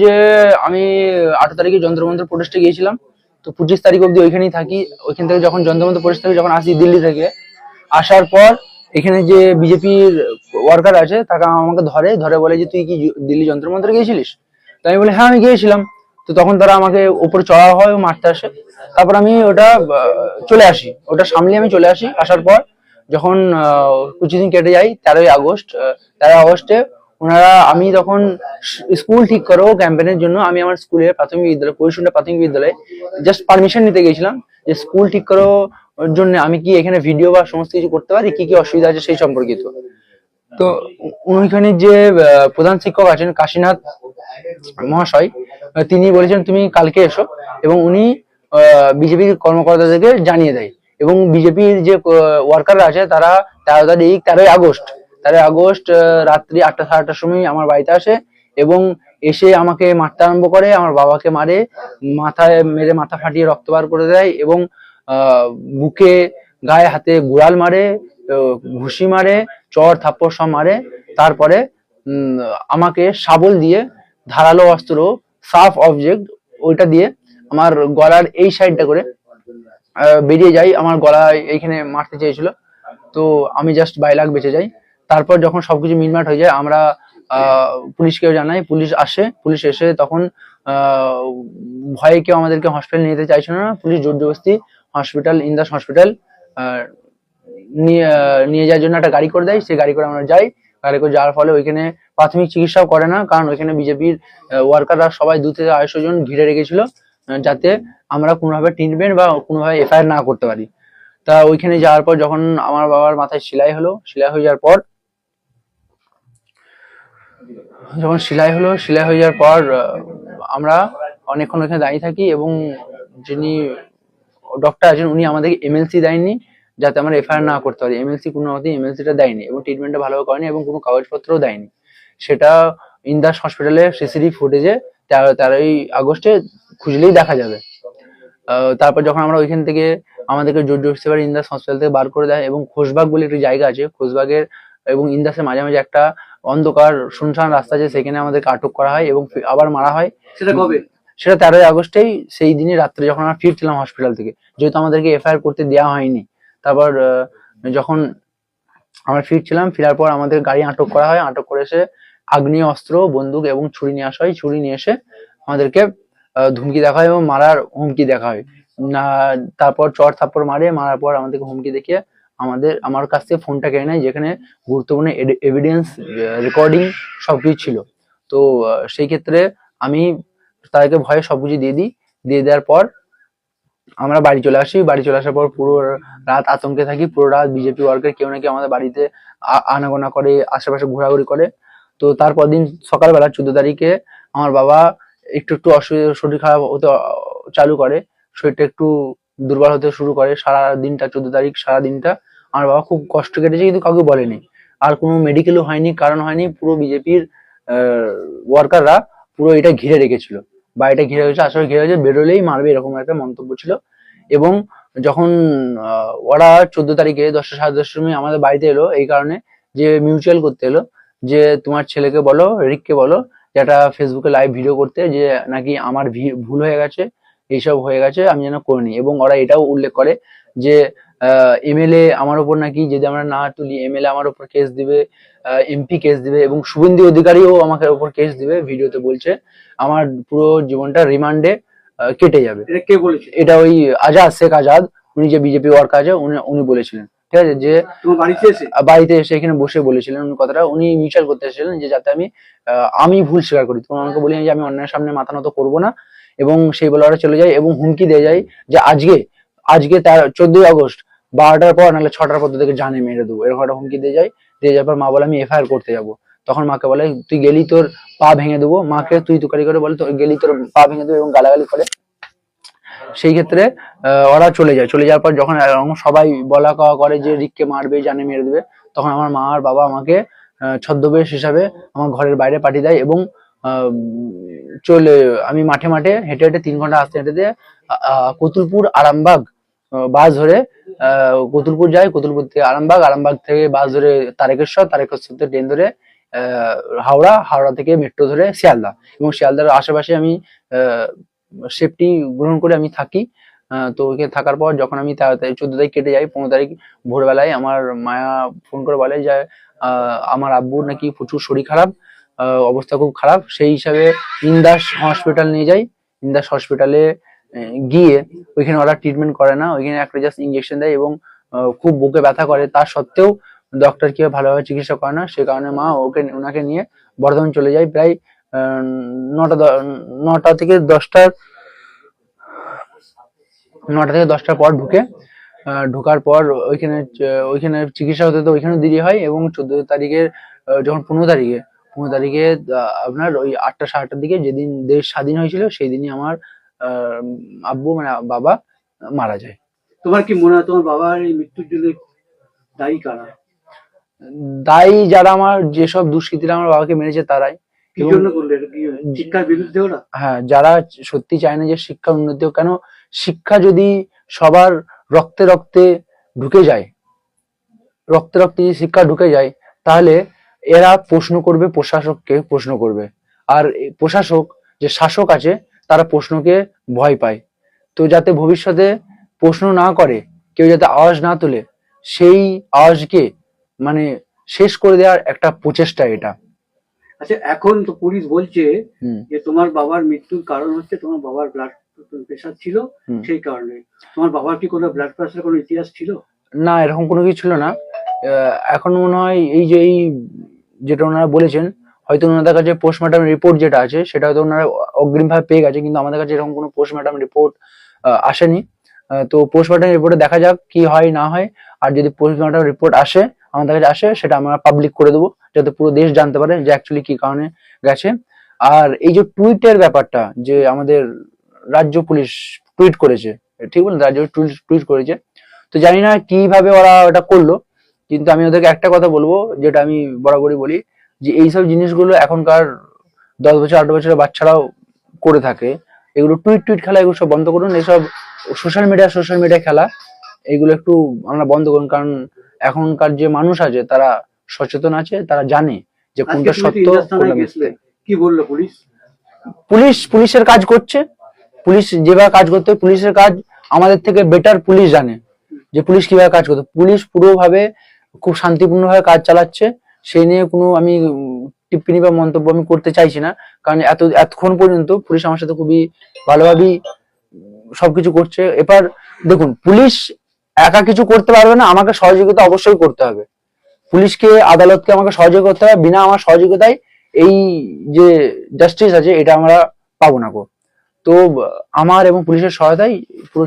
যে আমি 8 তারিখে যন্ত্রমন্ত্র প্রোটেস্টে গিয়েছিলাম। তো 25 তারিখ অব্দি ওইখানেই থাকি। ওইখান থেকে যখন যন্ত্রমন্ত্র প্রোটেস্ট থেকে যখন আসি দিল্লি থেকে, আসার পর এখানে যে বিজেপির ওয়ার্কার আছে তাকে আমাকে ধরে ধরে বলে যে তুই কি দিল্লি যন্ত্রমন্ত্রে গিয়েছিলিস? তো আমি বলি হ্যাঁ আমি গিয়েছিলাম। তো তখন তারা আমাকে উপরে চড়া হয় ও মারতে আসে। তারপর আমি ওটা চলে আসি, ওটা সামলে আমি চলে আসি। আসার পর যখন কিছুদিন কেটে যায়, 13ই আগস্ট, 13ই আগস্টে ওনারা, আমি তখন স্কুল ঠিক করো ক্যাম্পেনের জন্য আমি আমার স্কুলের প্রাথমিক বিদ্যালয় পরিশুন্ডা প্রাথমিক বিদ্যালয়ে জাস্ট পারমিশন নিতে গেছিলাম যে স্কুল ঠিক করো জন্য আমি কি এখানে ভিডিও বা সমস্ত কিছু করতে পারি, কি কি অসুবিধা আছে সেই সম্পর্কিত। তো ওইখানে যে প্রধান শিক্ষক আছেন কাশীনাথ মহাশয়, তিনি বলেছেন তুমি কালকে এসো, এবং উনি বিজেপির কর্মকর্তাদেরকে জানিয়ে দেয়। এবং বিজেপির যে ওয়ার্কাররা আছে তারা 13ই আগস্ট রাত্রি 8টা সাড়ে 8টার সময় আমার বাড়িতে আসে এবং এসে আমাকে মারতে আরম্ভ করে, আমার বাবাকে মারে, মাথায় মেরে মাথা ফাটিয়ে রক্ত বার করে দেয় এবং বুকে গায়ে হাতে গুড়াল মারে, ঘুষি মারে, চড় থাপ্পড় সব মারে। তারপরে আমাকে শাবল দিয়ে, ধারালো অস্ত্র, সাফ অবজেক্ট, ওইটা দিয়ে আমার গলার এই সাইডটা করে বেরিয়ে যাই। আমার গলায় এইখানে মারতে চেয়েছিল, তো আমি জাস্ট বাইলাখ বেঁচে যাই। তারপর যখন সবকিছু মিটমাট হয়ে যায় আমরা পুলিশকেও জানাই, পুলিশ এসে তখন ভয়ে কেউ আমাদেরকে হসপিটাল নিয়ে যেতে চাইছিল না। পুলিশ জোর জবরদস্তি হসপিটাল, ইন্দাস হসপিটাল নিয়ে যাওয়ার জন্য একটা গাড়ি করে দেয়। সেই গাড়ি করে আমরা যাই। গাড়ি করে যাওয়ার ফলে ওইখানে প্রাথমিক চিকিৎসাও করে না, কারণ ওইখানে বিজেপির ওয়ার্কাররা সবাই 2 থেকে 250 জন ঘিরে রেখেছিল, যাতে আমরা কোনোভাবে ট্রিটমেন্ট বা কোনোভাবে এফআইআর না করতে পারি। তা ওইখানে যাওয়ার পর যখন আমার বাবার মাথায় সেলাই হলো, সেলাই হয়ে যাওয়ার পর আমরা অনেকক্ষণ ওখানে দাঁড়িয়ে থাকি এবং যিনি ডক্টর আছেন উনি আমাদেরকে এমএলসি দেয়নি, যাতে আমরা এফআইআর না করতে পারি। কোনো মতেই এমএলসিটা দেয়নি এবং ট্রিটমেন্টটা ভালোভাবে করেনি এবং কোনো কাগজপত্রও দেয়নি। সেটা ইন্দাস হসপিটালে সিসিটিভি ফুটেজে 13ই আগস্টে খুঁজলেই দেখা যাবে। তারপর যখন আমরা ওইখান থেকে, আমাদেরকে জোর জবরদস্তি করে ইন্দাস হসপিটাল থেকে বার করে দেয় এবং খোশবাগ বলে একটি জায়গা আছে, খোশবাগের এবং ইন্দাসের মাঝামাঝি একটা অন্ধকার শুনশান রাস্তা আছে, সেখানে আমাদেরকে আটক করা হয় এবং আবার মারা হয়। সেটা কবে? সেটা 13ই আগস্টেই, সেই দিনই রাত্রে যখন আমরা ফিরছিলাম হসপিটাল থেকে, যেহেতু আমাদেরকে এফআইআর করতে দেওয়া হয়নি। তারপর যখন আমরা ফিরছিলাম, ফেরার পর আমাদের গাড়ি আটক করা হয়। আটক করে এসে আগ্নেয় অস্ত্র, বন্দুক এবং ছুরি নিয়ে আসা হয়। ছুরি নিয়ে এসে আমাদেরকে ধুমকি দেখা হয় এবং মারার হুমকি দেখা হয়। তারপর চড় থাপ্পড় মারার পর আমাদেরকে হুমকি দেখিয়ে আমার কাছ থেকে ফোনটা কেড়ে নেয়, যেখানে গুরুত্বপূর্ণ এভিডেন্স রেকর্ডিং সবকিছু ছিল। তো সেই ক্ষেত্রে আমি তাদেরকে ভয়ে সবকিছু দিয়ে দিই। দিয়ে দেওয়ার পর আমরা বাড়ি চলে আসি। বাড়ি চলে আসার পর পুরো রাত আতঙ্কে থাকি। পুরো রাত বিজেপি ওয়ার্কার কেউ না কেউ আমাদের বাড়িতে আনাগোনা করে, আশেপাশে ঘোরাঘুরি করে। তো তারপর দিন সকালবেলা 14 তারিখে আমার বাবা একটু অসুবিধা, শরীর খারাপ হতে চালু করে, শরীরটা একটু দুর্বল হতে শুরু করে। সারা দিনটা 14 তারিখ সারা দিনটা আমার বাবা খুব কষ্ট কেটেছে, কিন্তু কাউকে বলেনি। আর কোনো মেডিকেলও হয়নি, কারণ হয়নি। পুরো বিজেপির ওয়ার্কাররা পুরো এটা ঘিরে রেখেছিল, বাড়িটা ঘিরে হয়েছে, আসলে ঘিরে হয়েছে, বেরোলেই মারবে, এরকম একটা মন্তব্য ছিল। এবং যখন ওরা 14 তারিখে 10টা সাড়ে 10টার সময় আমাদের বাড়িতে এলো, এই কারণে যে মিউচুয়াল করতে এলো, যে তোমার ছেলেকে বলো, রিককে বলো, যেটা ফেসবুকে লাইভ ভিডিও করতে, যে নাকি আমার ভুল হয়ে গেছে, এইসব হয়ে গেছে, আমি যেন করিনি। এবং ওরা এটাও উল্লেখ করে যে এমএলএ আমার উপর নাকি, যদি আমরা না তুলি, এমএলএ আমার উপর কেস দিবে, এমপি কেস দিবে এবং শুভেন্দু অধিকারীও আমাকে উপর কেস দিবে। ভিডিওতে বলছে আমার পুরো জীবনটা রিমান্ডে কেটে যাবে। এটা কে বলেছে? এটা ওই শেখ আজাদ, উনি যে বিজেপি ওয়ার্কার আছে, উনি বলেছিলেন। ঠিক আছে, যে বাড়িতে এসে এখানে বসে বলেছিলেন উনি কথাটা। উনি মিউচুয়াল করতে এসেছিলেন যে যাতে আমি ভুল স্বীকার করি। তোমার আমাকে বলি যে আমি অন্যের সামনে মাথা নত করবো না, এবং সেই বলে ওরা চলে যায় এবং হুমকি দিয়ে যায় যে আজকে 14ই আগস্ট 12টার পর নাহলে 6টার পর তোদেরকে জানে মেরে দেবো, এরকম একটা হুমকি দিয়ে যায়। দিয়ে যাওয়ার পর মা বলে আমি এফআইআর করতে যাবো। তখন মাকে বলে তুই গেলি তোর পা ভেঙে দেবো। মাকে তুই তুকারি করে বলে গেলি তোর পা ভেঙে দেবো এবং গালাগালি করে। সেই ক্ষেত্রে ওরা চলে যাওয়ার পর যখন সবাই বলা কওয়া করে যে রিককে মারবে, জানে মেরে দেবে, তখন আমার মা আর বাবা আমাকে ছদ্মবেশ হিসাবে আমার ঘরের বাইরে পাঠিয়ে দেয় এবং আমি মাঠে হেঁটে 3 ঘন্টা আসতে হেঁটে কতুলপুর আরামবাগ বাস ধরে কতুলপুর যাই, কতুলপুর থেকে আরামবাগ থেকে বাস ধরে তারকেশ্বর থেকে ট্রেন ধরে হাওড়া থেকে মেট্রো ধরে শিয়ালদা, এবং শিয়ালদার আশেপাশে আমি সেফটি গ্রহণ করে আমি থাকি। তো ওইখানে থাকার পর যখন আমি 14 তারিখ কেটে যাই, 15 তারিখ ভোরবেলায় আমার মায়া ফোন করে বলে যে আমার আব্বুর নাকি প্রচুর শরীর খারাপ, অবস্থা খুব খারাপ। সেই হিসাবে ইন্দাস হসপিটাল নিয়ে যাই। ইন্দাস হসপিটালে গিয়ে ওইখানে ওরা ট্রিটমেন্ট করে না, ওইখানে একটা জাস্ট ইঞ্জেকশন দেয় এবং খুব বুকে ব্যথা করে। তার সত্ত্বেও ডক্টর কেউ ভালোভাবে চিকিৎসা করে না, সে কারণে মা ওনাকে নিয়ে বর্ধমান চলে যায়। প্রায় 9টা থেকে 10টার পর ঢোকার পর ওইখানে চিকিৎসা হতে তো ওইখানে দেরি হয়, এবং 14 তারিখের যখন 15 তারিখে আপনার ওই 8টা 8:30 দিকে, যেদিন দেশ স্বাধীন হয়েছিল, সেই দিনই আমার আব্বু মানে বাবা মারা যায়। তোমার কি মনে হয় তোমার বাবার এই মৃত্যুর জন্য দায়ী কারা? দায়ী যারা, আমার যেসব দুষ্কৃতীরা আমার বাবাকে মেরেছে তারাই। কি জন্য করলে? শিক্ষার বিরুদ্ধে ওরা? হ্যাঁ, যারা সত্যি চায় না যে শিক্ষা উন্নতি হোক। কেন, শিক্ষা যদি সবার রক্তে রক্তে ঢুকে যায়, রক্তে রক্তে যদি শিক্ষা ঢুকে যায়, তাহলে এরা প্রশ্ন করবে, প্রশাসককে প্রশ্ন করবে। আর প্রশাসক যে শাসক আছে, তারা প্রশ্নকে ভয় পায়। তো যাতে ভবিষ্যতে প্রশ্ন না করে, কেউ যাতে আওয়াজ না তোলে, সেই আওয়াজকে মানে শেষ করে দেওয়ার একটা প্রচেষ্টা এটা। আচ্ছা, এখন তো পুলিশ বলছে যে তোমার বাবার মৃত্যুর কারণ হচ্ছে তোমার বাবার ব্লাড প্রেশার ছিল, সেই কারণে। তোমার বাবার কি কোনো ব্লাড প্রেশারের কোনো ইতিহাস ছিল? না, এরকম কোনো কিছু ছিল না। এখন মনে হয় এই যেটা ওনারা বলেছেন, হয়তো ওনাদের কাছে পোস্টমর্টম রিপোর্ট যেটা আছে, সেটা হয়তো ওনারা অগ্রিম ভাবে পেয়ে গেছে, কিন্তু আমাদের কাছে এরকম কোনো পোস্টমর্টম রিপোর্ট আসেনি। তো পোস্টমর্টম রিপোর্টে দেখা যাক কি হয় না হয়। আর যদি পোস্টমর্টম রিপোর্ট আমাদের কাছে আসে, সেটা আমরা পাবলিক করে দেবো, যাতে পুরো দেশ জানতে পারে যে অ্যাকচুয়ালি কি কারণে গেছে। আর এই যে টুইটের ব্যাপারটা, যে আমাদের রাজ্য পুলিশ টুইট করেছে, ঠিক বলুন, রাজ্য টুইট করেছে, তো জানি না কিভাবে ওরা ওটা করলো। কিন্তু আমি ওদেরকে একটা কথা বলবো, যেটা আমি বরাবরই বলি, যে এইসব জিনিসগুলো এখনকার 10 বছর 8 বছরের বাচ্চারাও করে থাকে। এগুলো টুইট খেলা, এগুলো সব বন্ধ করুন। এসব সোশ্যাল মিডিয়া খেলা, এগুলো একটু আমরা বন্ধ করুন। কারণ এখনকার যে মানুষ আছে, তারা সচেতন আছে, তারা জানে যে কোনটা সত্য কোনটা মিথ্যে। কি বললো পুলিশ? পুলিশের কাজ করছে। পুলিশ যেভাবে কাজ করতে, পুলিশের কাজ আমাদের থেকে বেটার পুলিশ জানে যে পুলিশ কিভাবে কাজ করতে। পুলিশ পুরোভাবে খুব শান্তিপূর্ণভাবে কাজ চালাচ্ছে, সেই নিয়ে কোনো আমি টিপ্পনি বা মন্তব্য আমি করতে চাইছি না। কারণ এতক্ষণ পর্যন্ত পুলিশ আমার সাথে খুবই ভালোভাবেই সবকিছু করছে। এবার দেখুন, পুলিশ একা কিছু করতে পারবে না, আমাকে সহযোগিতা অবশ্যই করতে হবে। পুলিশকে, আদালতকে আমাকে সহযোগিতা করতে হবে। বিনা আমার সহযোগিতায় এই যে জাস্টিস আছে, এটা আমরা পাবো না। তো আমার এবং পুলিশের সহায়তায় পুরো